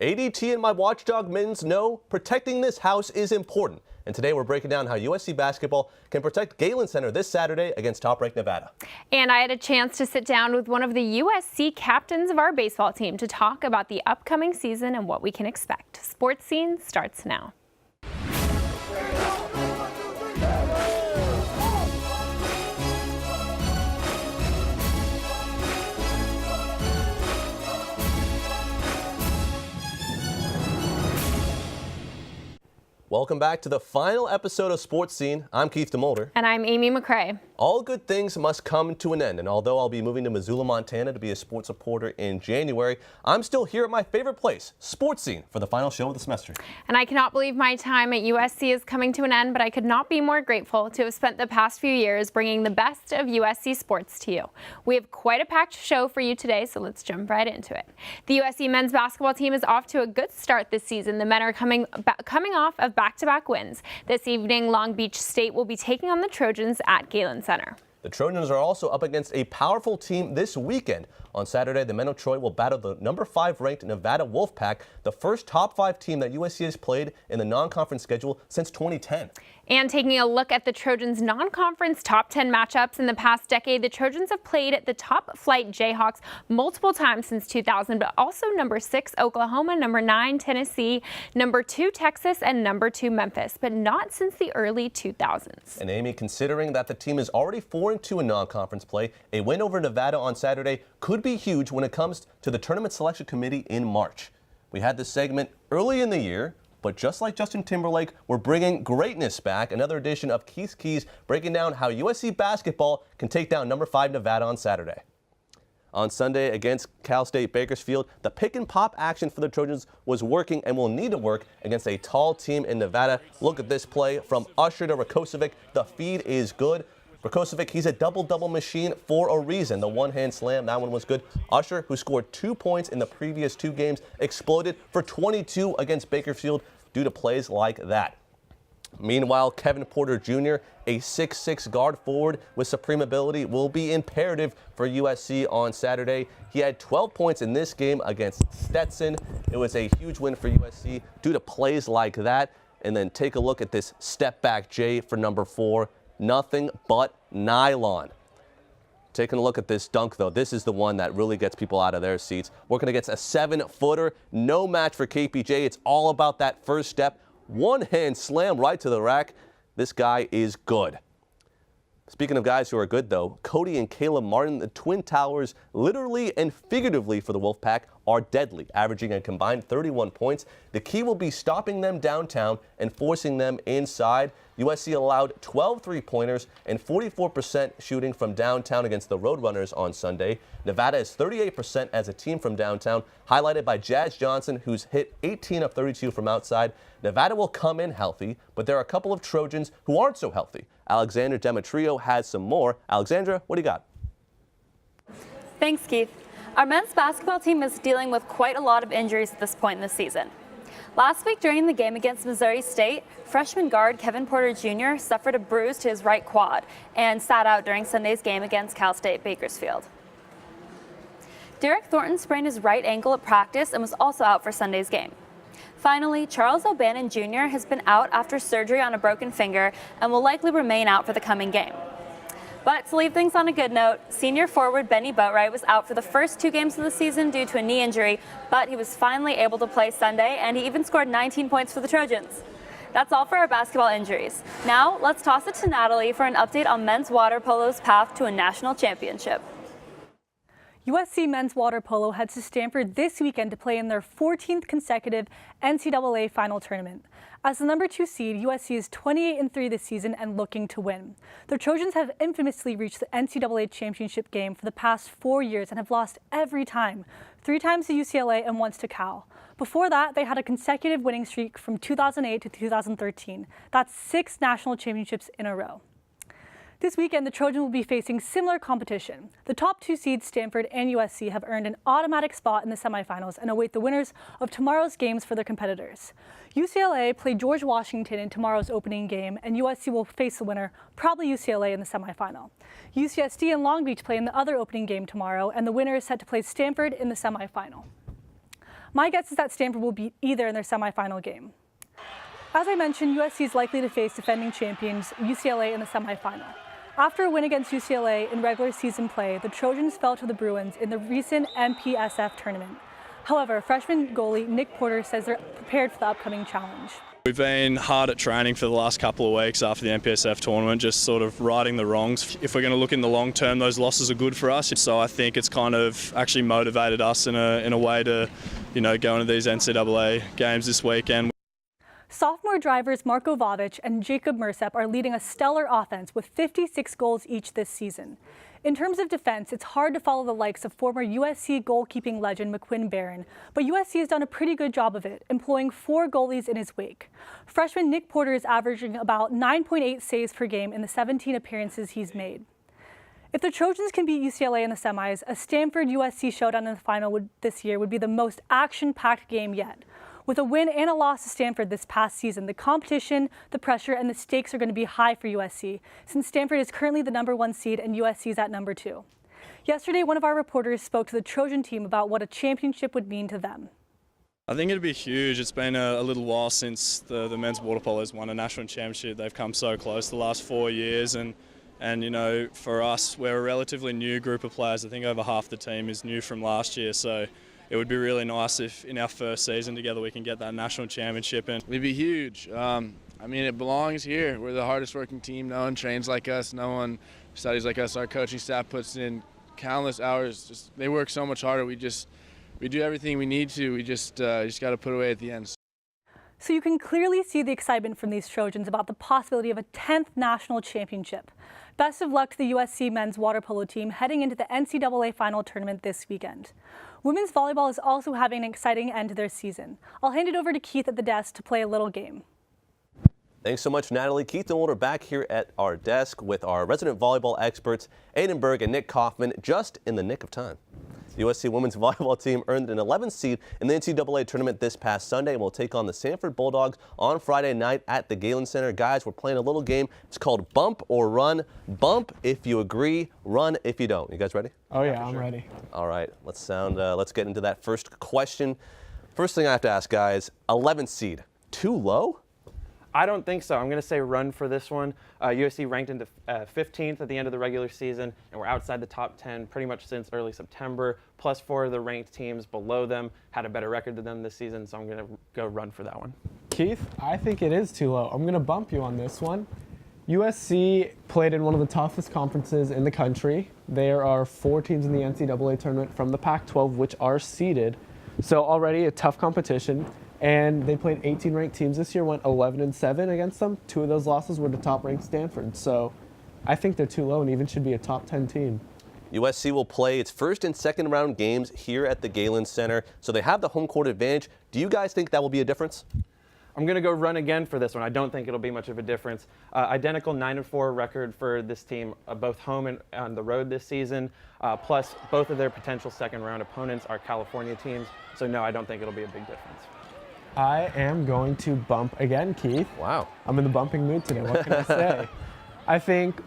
ADT and my watchdog mittens know protecting this house is important. And today we're breaking down how USC basketball can protect Galen Center this Saturday against top-ranked Nevada. And I had a chance to sit down with one of the USC captains of our baseball team to talk about the upcoming season and what we can expect. Sports Scene starts now. Welcome back to the final episode of Sports Scene. I'm Keith DeMolder. And I'm Amy McCray. All good things must come to an end, and although I'll be moving to Missoula, Montana to be a sports reporter in January, I'm still here at my favorite place, Sports Scene, for the final show of the semester. And I cannot believe my time at USC is coming to an end, but I could not be more grateful to have spent the past few years bringing the best of USC sports to you. We have quite a packed show for you today, so let's jump right into it. The USC men's basketball team is off to a good start this season. The men are coming off of back-to-back wins. This evening, Long Beach State will be taking on the Trojans at Galen Center. The Trojans are also up against a powerful team this weekend. On Saturday, the men of Troy will battle the number 5 ranked Nevada Wolfpack, the first top 5 team that USC has played in the non-conference schedule since 2010. And taking a look at the Trojans' non-conference top 10 matchups in the past decade, the Trojans have played the top-flight Jayhawks multiple times since 2000, but also number 6 Oklahoma, number 9 Tennessee, number 2 Texas, and number 2 Memphis, but not since the early 2000s. And Amy, considering that the team is already 4-2 in non-conference play, a win over Nevada on Saturday could be huge when it comes to the tournament selection committee in March. We had this segment early in the year, but just like Justin Timberlake, we're bringing greatness back. Another edition of Keith's Keys, breaking down how USC basketball can take down number 5 Nevada on Saturday. On Sunday against Cal State Bakersfield, the pick and pop action for the Trojans was working and will need to work against a tall team in Nevada. Look at this play from Usher to Rakocevic. The feed is good. Rakocevic, he's a double-double machine for a reason. The one-hand slam, that one was good. Usher, who scored 2 points in the previous 2 games, exploded for 22 against Bakersfield due to plays like that. Meanwhile, Kevin Porter Jr., a 6'6" guard forward with supreme ability, will be imperative for USC on Saturday. He had 12 points in this game against Stetson. It was a huge win for USC due to plays like that. And then take a look at this step-back J for number 4. Nothing but nylon. Taking a look at this dunk, though, this is the one that really gets people out of their seats. Working against a 7-footer, no match for KPJ. It's all about that first step. One-hand slam right to the rack. This guy is good. Speaking of guys who are good, though, Cody and Caleb Martin, the Twin Towers, literally and figuratively for the Wolfpack, are deadly, averaging a combined 31 points. The key will be stopping them downtown and forcing them inside. USC allowed 12 three-pointers and 44% shooting from downtown against the Roadrunners on Sunday. Nevada is 38% as a team from downtown, highlighted by Jazz Johnson, who's hit 18 of 32 from outside. Nevada will come in healthy, but there are a couple of Trojans who aren't so healthy. Alexandra Demetrio has some more. Alexandra, what do you got? Thanks, Keith. Our men's basketball team is dealing with quite a lot of injuries at this point in the season. Last week during the game against Missouri State, freshman guard Kevin Porter Jr. suffered a bruise to his right quad and sat out during Sunday's game against Cal State Bakersfield. Derek Thornton sprained his right ankle at practice and was also out for Sunday's game. Finally, Charles O'Bannon Jr. has been out after surgery on a broken finger and will likely remain out for the coming game. But to leave things on a good note, senior forward Benny Boatwright was out for the first 2 games of the season due to a knee injury, but he was finally able to play Sunday, and he even scored 19 points for the Trojans. That's all for our basketball injuries. Now, let's toss it to Natalie for an update on men's water polo's path to a national championship. USC men's water polo heads to Stanford this weekend to play in their 14th consecutive NCAA final tournament. As the number 2 seed, USC is 28-3 this season and looking to win. The Trojans have infamously reached the NCAA championship game for the past 4 years and have lost every time, 3 times to UCLA and once to Cal. Before that, they had a consecutive winning streak from 2008 to 2013. That's 6 national championships in a row. This weekend, the Trojans will be facing similar competition. The top 2 seeds, Stanford and USC, have earned an automatic spot in the semifinals and await the winners of tomorrow's games for their competitors. UCLA played George Washington in tomorrow's opening game, and USC will face the winner, probably UCLA, in the semifinal. UCSD and Long Beach play in the other opening game tomorrow, and the winner is set to play Stanford in the semifinal. My guess is that Stanford will beat either in their semifinal game. As I mentioned, USC is likely to face defending champions UCLA in the semifinal. After a win against UCLA in regular season play, the Trojans fell to the Bruins in the recent MPSF tournament. However, freshman goalie Nick Porter says they're prepared for the upcoming challenge. We've been hard at training for the last couple of weeks after the MPSF tournament, just sort of righting the wrongs. If we're going to look in the long term, those losses are good for us. So I think it's kind of actually motivated us in a way to, go into these NCAA games this weekend. Sophomore drivers Marko Vavic and Jacob Mersep are leading a stellar offense with 56 goals each this season. In terms of defense, it's hard to follow the likes of former USC goalkeeping legend McQuinn Barron, but USC has done a pretty good job of it, employing 4 goalies in his wake. Freshman Nick Porter is averaging about 9.8 saves per game in the 17 appearances he's made. If the Trojans can beat UCLA in the semis, a Stanford-USC showdown in the final this year would be the most action-packed game yet. With a win and a loss to Stanford this past season, the competition, the pressure, and the stakes are going to be high for USC, since Stanford is currently the #1 seed and USC is at #2. Yesterday, one of our reporters spoke to the Trojan team about what a championship would mean to them. I think it'd be huge. It's been a little while since the men's water polo has won a national championship. They've come so close the last 4 years, and for us, we're a relatively new group of players. I think over half the team is new from last year, so it would be really nice if in our first season together we can get that national championship. And it'd be huge. It belongs here. We're the hardest working team. No one trains like us. No one studies like us. Our coaching staff puts in countless hours. They work so much harder. We do everything we need to. We just got to put away at the end. So you can clearly see the excitement from these Trojans about the possibility of a 10th national championship. Best of luck to the USC men's water polo team heading into the NCAA final tournament this weekend. Women's volleyball is also having an exciting end to their season. I'll hand it over to Keith at the desk to play a little game. Thanks so much, Natalie. Keith and Will are back here at our desk with our resident volleyball experts, Aiden Berg and Nick Kaufman, just in the nick of time. The USC women's volleyball team earned an 11th seed in the NCAA tournament this past Sunday and will take on the Sanford Bulldogs on Friday night at the Galen Center. Guys, we're playing a little game. It's called Bump or Run. Bump if you agree, run if you don't. You guys ready? Oh yeah, I'm ready. All right, let's get into that first question. First thing I have to ask, guys, 11th seed, too low? I don't think so. I'm going to say run for this one. USC ranked into 15th at the end of the regular season, and we're outside the top 10 pretty much since early September. Plus 4 of the ranked teams below them had a better record than them this season, so I'm going to go run for that one. Keith, I think it is too low. I'm going to bump you on this one. USC played in one of the toughest conferences in the country. There are 4 teams in the NCAA tournament from the Pac-12 which are seeded, so already a tough competition. And they played 18 ranked teams this year, went 11-7 against them. 2 of those losses were to top-ranked Stanford. So I think they're too low and even should be a top 10 team. USC will play its first and second round games here at the Galen Center, so they have the home court advantage. Do you guys think that will be a difference? I'm going to go run again for this one. I don't think it'll be much of a difference. Identical 9-4 record for this team, both home and on the road this season. Plus, both of their potential second-round opponents are California teams. So, no, I don't think it'll be a big difference. I am going to bump again, Keith. Wow. I'm in the bumping mood today. What can I say? I think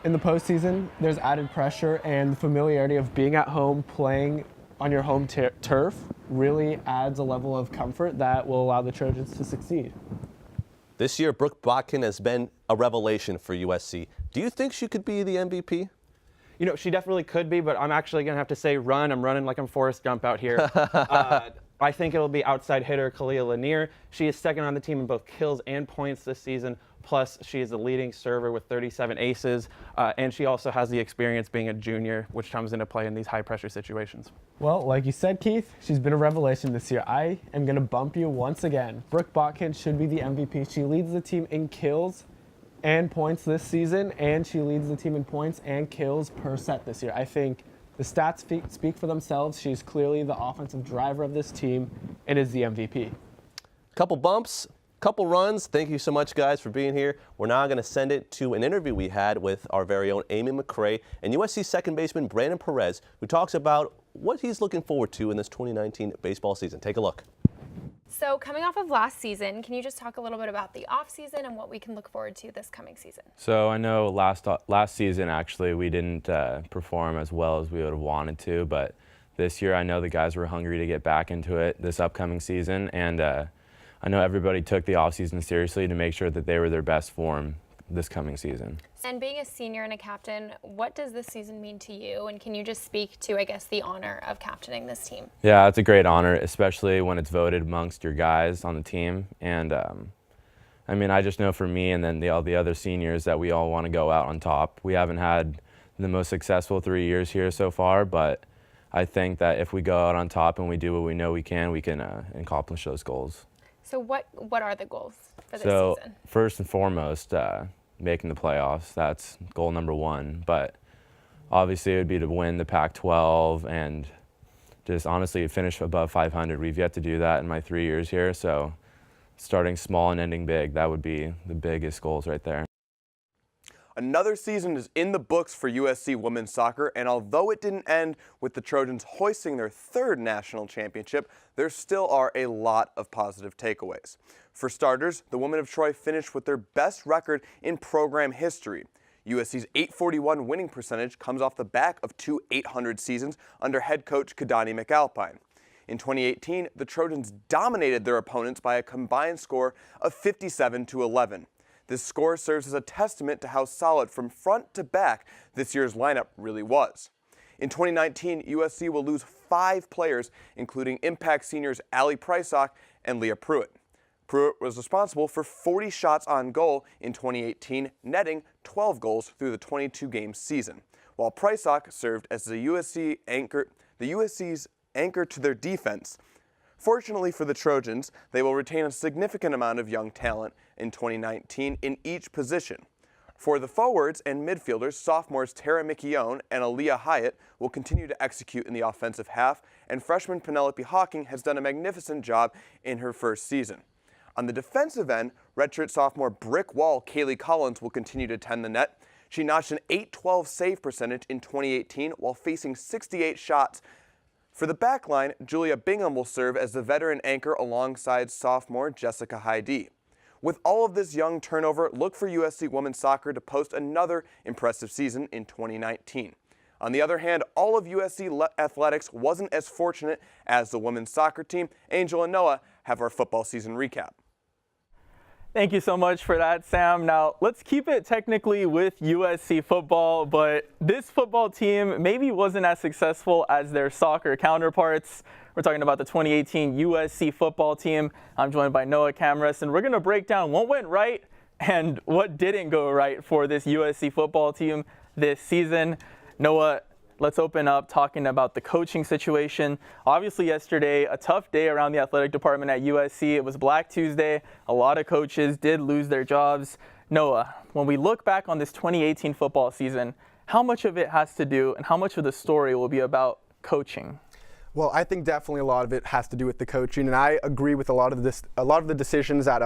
in the postseason, there's added pressure and the familiarity of being at home, playing on your home turf really adds a level of comfort that will allow the Trojans to succeed. This year, Brooke Botkin has been a revelation for USC. Do you think she could be the MVP? She definitely could be, but I'm actually going to have to say run. I'm running like I'm Forrest Gump out here. I think it'll be outside hitter Kalia Lanier. She is second on the team in both kills and points this season. Plus, she is the leading server with 37 aces, and she also has the experience being a junior, which comes into play in these high-pressure situations. Well, like you said, Keith, she's been a revelation this year. I am going to bump you once again. Brooke Botkin should be the MVP. She leads the team in kills and points this season, and she leads the team in points and kills per set this year. I think the stats speak for themselves. She's clearly the offensive driver of this team and is the MVP. Couple bumps, couple runs. Thank you so much, guys, for being here. We're now going to send it to an interview we had with our very own Amy McCray and USC second baseman Brandon Perez, who talks about what he's looking forward to in this 2019 baseball season. Take a look. So coming off of last season, can you just talk a little bit about the off season and what we can look forward to this coming season? So I know last season actually we didn't perform as well as we would have wanted to, but this year. I know the guys were hungry to get back into it this upcoming season, and I know everybody took the offseason seriously to make sure that they were their best form this coming season. And being a senior and a captain, what does this season mean to you? And can you just speak to, I guess, the honor of captaining this team? Yeah, it's a great honor, especially when it's voted amongst your guys on the team. And I mean, I just know for me and then all the other seniors that we all want to go out on top. We haven't had the most successful 3 years here so far, but I think that if we go out on top and we do what we know we can accomplish those goals. So what are the goals for this So season? first and foremost, making the playoffs. That's goal number one. But obviously it would be to win the Pac-12 and just honestly finish above 500. We've yet to do that in my 3 years here. So starting small and ending big, that would be the biggest goals right there. Another season is in the books for USC women's soccer, and although it didn't end with the Trojans hoisting their third national championship, there still are a lot of positive takeaways. For starters, the women of Troy finished with their best record in program history. USC's .841 winning percentage comes off the back of 2 .800 seasons under head coach Kadani McAlpine. In 2018, the Trojans dominated their opponents by a combined score of 57-11. This score serves as a testament to how solid from front to back this year's lineup really was. In 2019, USC will lose 5 players, including Impact seniors Allie Prysock and Leah Pruitt. Pruitt was responsible for 40 shots on goal in 2018, netting 12 goals through the 22-game season, while Prysock served as the USC's anchor to their defense. Fortunately for the Trojans, they will retain a significant amount of young talent in 2019 in each position. For the forwards and midfielders, sophomores Tara McKeown and Aaliyah Hyatt will continue to execute in the offensive half, and freshman Penelope Hawking has done a magnificent job in her first season. On the defensive end, redshirt sophomore brick wall Kaylee Collins will continue to tend the net. She notched an .812 save percentage in 2018 while facing 68 shots. For the back line, Julia Bingham will serve as the veteran anchor alongside sophomore Jessica Heidi. With all of this young turnover, look for USC women's soccer to post another impressive season in 2019. On the other hand, all of USC athletics wasn't as fortunate as the women's soccer team. Angel and Noah have our football season recap. Thank you so much for that, Sam. Now, let's keep it technically with USC football, but this football team maybe wasn't as successful as their soccer counterparts. We're talking about the 2018 USC football team. I'm joined by Noah Camras, and we're going to break down what went right and what didn't go right for this USC football team this season. Noah, let's open up talking about the coaching situation. Obviously yesterday, a tough day around the athletic department at USC. It was Black Tuesday. A lot of coaches did lose their jobs. Noah, when we look back on this 2018 football season, how much of it has to do and how much of the story will be about coaching? Well, I think definitely a lot of it has to do with the coaching, and I agree with a lot of the decisions that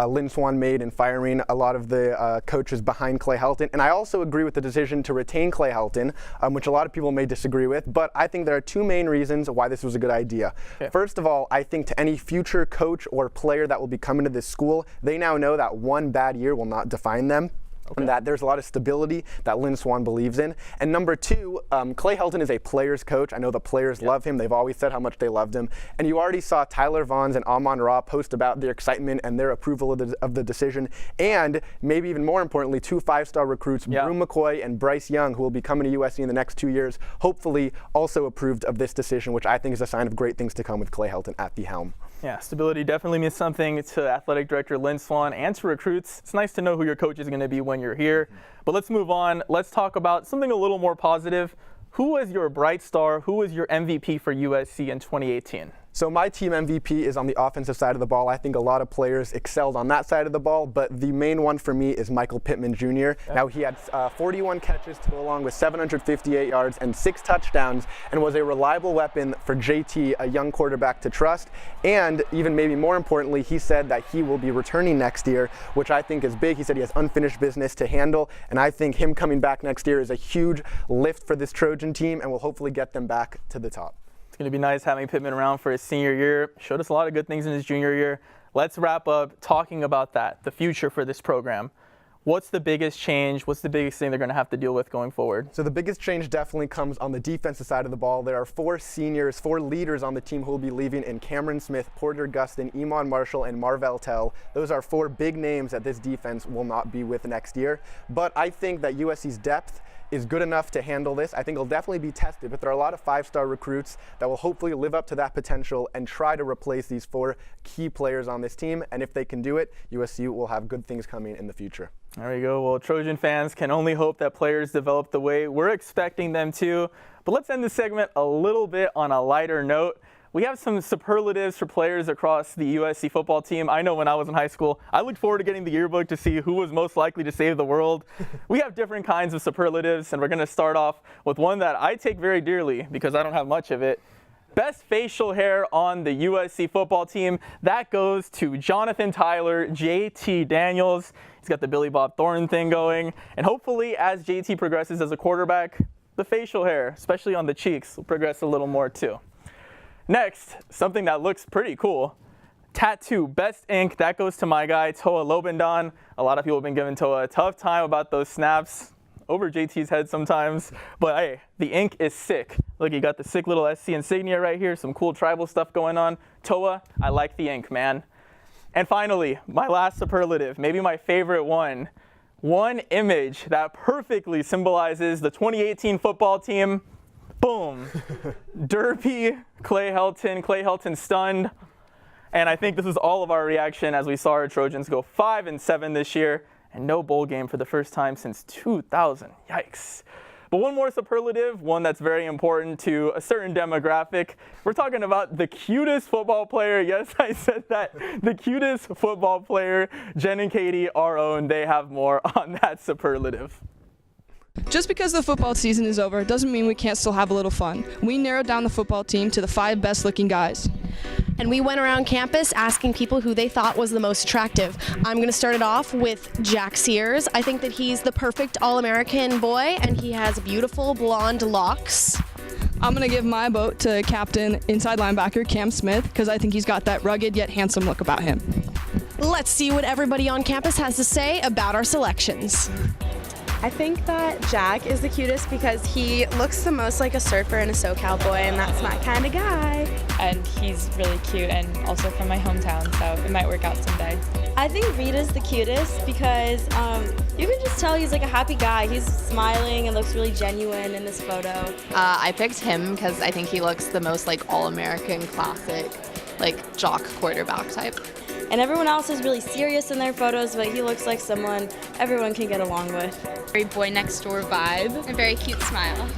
Lynn Swann made in firing a lot of the coaches behind Clay Helton. And I also agree with the decision to retain Clay Helton, which a lot of people may disagree with. But I think there are 2 main reasons why this was a good idea. Okay. First of all, I think to any future coach or player that will be coming to this school, they now know that one bad year will not define them. Okay. And that there's a lot of stability that Lynn Swann believes in. And number 2, Clay Helton is a player's coach. I know the players love him. They've always said how much they loved him. And you already saw Tyler Vaughns and Amon-Ra post about their excitement and their approval of the decision. And maybe even more importantly, 2 5-star recruits, Broom McCoy and Bryce Young, who will be coming to USC in the next 2 years, hopefully also approved of this decision, which I think is a sign of great things to come with Clay Helton at the helm. Yeah, stability definitely means something to athletic director Lynn Swann and to recruits. It's nice to know who your coach is going to be when you're here. But let's move on. Let's talk about something a little more positive. Who was your bright star? Who was your MVP for USC in 2018? So my team MVP is on the offensive side of the ball. I think a lot of players excelled on that side of the ball, but the main one for me is Michael Pittman Jr. Yeah. Now he had 41 catches to go along with 758 yards and 6 touchdowns and was a reliable weapon for JT, a young quarterback to trust. And even maybe more importantly, he said that he will be returning next year, which I think is big. He said he has unfinished business to handle, and I think him coming back next year is a huge lift for this Trojan team and will hopefully get them back to the top. It's going to be nice having Pittman around for his senior year. Showed us a lot of good things in his junior year. Let's wrap up talking about that, the future for this program. What's the biggest change? What's the biggest thing they're going to have to deal with going forward? So the biggest change definitely comes on the defensive side of the ball. There are 4 seniors, 4 leaders on the team who will be leaving in Cameron Smith, Porter Gustin, Iman Marshall, and Marvell Tell. Those are 4 big names that this defense will not be with next year. But I think that USC's depth is good enough to handle this. I think it'll definitely be tested, but there are a lot of 5-star recruits that will hopefully live up to that potential and try to replace these 4 key players on this team. And if they can do it, USC will have good things coming in the future. There we go. Well, Trojan fans can only hope that players develop the way we're expecting them to. But let's end this segment a little bit on a lighter note. We have some superlatives for players across the USC football team. I know when I was in high school, I looked forward to getting the yearbook to see who was most likely to save the world. We have different kinds of superlatives, and we're going to start off with one that I take very dearly because I don't have much of it. Best facial hair on the USC football team. That goes to Jonathan Tyler, JT Daniels. He's got the Billy Bob Thornton thing going. And hopefully, as JT progresses as a quarterback, the facial hair, especially on the cheeks, will progress a little more too. Next, something that looks pretty cool. Tattoo Best Ink. That goes to my guy, Toa Lobendon. A lot of people have been giving Toa a tough time about those snaps over JT's head sometimes. But hey, the ink is sick. Look, you got the sick little SC insignia right here. Some cool tribal stuff going on. Toa, I like the ink, man. And finally, my last superlative, maybe my favorite one. One image that perfectly symbolizes the 2018 football team. Boom. Derpy, Clay Helton stunned. And I think this is all of our reaction as we saw our Trojans go 5-7 this year and no bowl game for the first time since 2000. Yikes. But one more superlative, one that's very important to a certain demographic. We're talking about the cutest football player. Yes, I said that. The cutest football player, Jen and Katie, our own. They have more on that superlative. Just because the football season is over doesn't mean we can't still have a little fun. We narrowed down the football team to the 5 best looking guys. And we went around campus asking people who they thought was the most attractive. I'm going to start it off with Jack Sears. I think that he's the perfect All-American boy, and he has beautiful blonde locks. I'm going to give my vote to captain inside linebacker Cam Smith because I think he's got that rugged yet handsome look about him. Let's see what everybody on campus has to say about our selections. I think that Jack is the cutest because he looks the most like a surfer and a SoCal boy, and that's my kind of guy. And he's really cute and also from my hometown, so it might work out someday. I think Rita's the cutest because you can just tell he's like a happy guy. He's smiling and looks really genuine in this photo. I picked him because I think he looks the most like all-American classic, like jock quarterback type. And everyone else is really serious in their photos, but he looks like someone everyone can get along with. Very boy next door vibe. A very cute smile.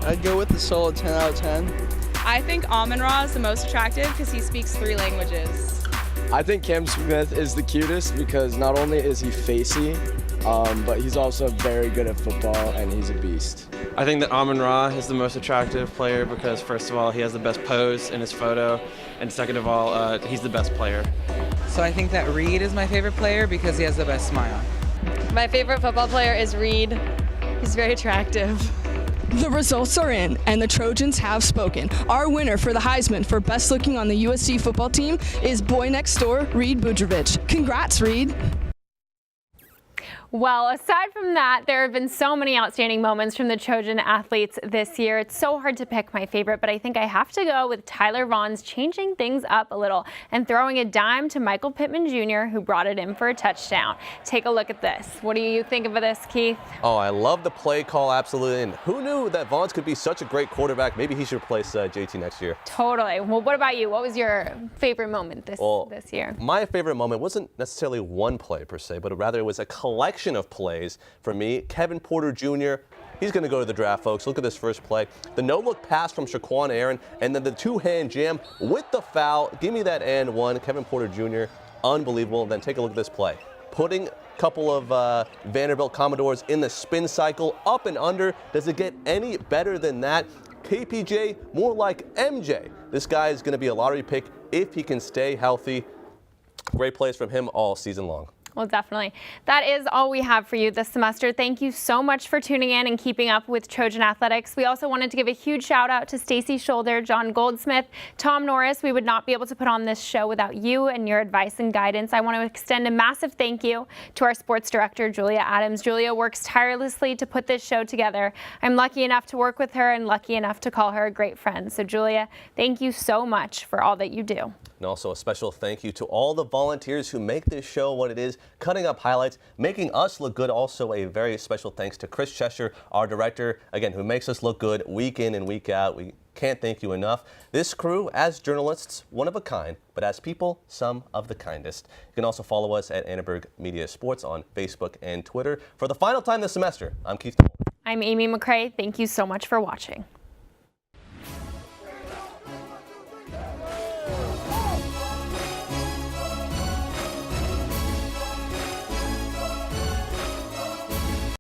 I'd go with the solid 10 out of 10. I think Amon-Ra is the most attractive because he speaks 3 languages. I think Cam Smith is the cutest because not only is he facey, but he's also very good at football and he's a beast. I think that Amon-Ra is the most attractive player because first of all, he has the best pose in his photo, and second of all, he's the best player. So I think that Reed is my favorite player because he has the best smile. My favorite football player is Reed. He's very attractive. The results are in, and the Trojans have spoken. Our winner for the Heisman for best looking on the USC football team is boy next door, Reed Budrovich. Congrats, Reed. Well, aside from that, there have been so many outstanding moments from the Trojan athletes this year. It's so hard to pick my favorite, but I think I have to go with Tyler Vaughn's changing things up a little and throwing a dime to Michael Pittman Jr., who brought it in for a touchdown. Take a look at this. What do you think of this, Keith? Oh, I love the play call, absolutely. And who knew that Vaughns could be such a great quarterback? Maybe he should replace JT next year. Totally. Well, what about you? What was your favorite moment this year? My favorite moment wasn't necessarily one play per se, but rather it was a collection of plays for me. Kevin Porter Jr., he's going to go to the draft, folks. Look at this first play. The no-look pass from Shaquan Aaron, and then the two-hand jam with the foul. Give me that and one. Kevin Porter Jr., unbelievable. And then take a look at this play. Putting a couple of Vanderbilt Commodores in the spin cycle, up and under. Does it get any better than that? KPJ, more like MJ. This guy is going to be a lottery pick if he can stay healthy. Great plays from him all season long. Well, definitely. That is all we have for you this semester. Thank you so much for tuning in and keeping up with Trojan Athletics. We also wanted to give a huge shout out to Stacy Shoulder, John Goldsmith, Tom Norris. We would not be able to put on this show without you and your advice and guidance. I want to extend a massive thank you to our sports director, Julia Adams. Julia works tirelessly to put this show together. I'm lucky enough to work with her and lucky enough to call her a great friend. So Julia, thank you so much for all that you do. And also a special thank you to all the volunteers who make this show what it is, cutting up highlights, making us look good. Also a very special thanks to Chris Cheshire, our director, again, who makes us look good week in and week out. We can't thank you enough. This crew, as journalists, one of a kind, but as people, some of the kindest. You can also follow us at Annenberg Media Sports on Facebook and Twitter. For the final time this semester, I'm Keith. I'm Amy McCray. Thank you so much for watching.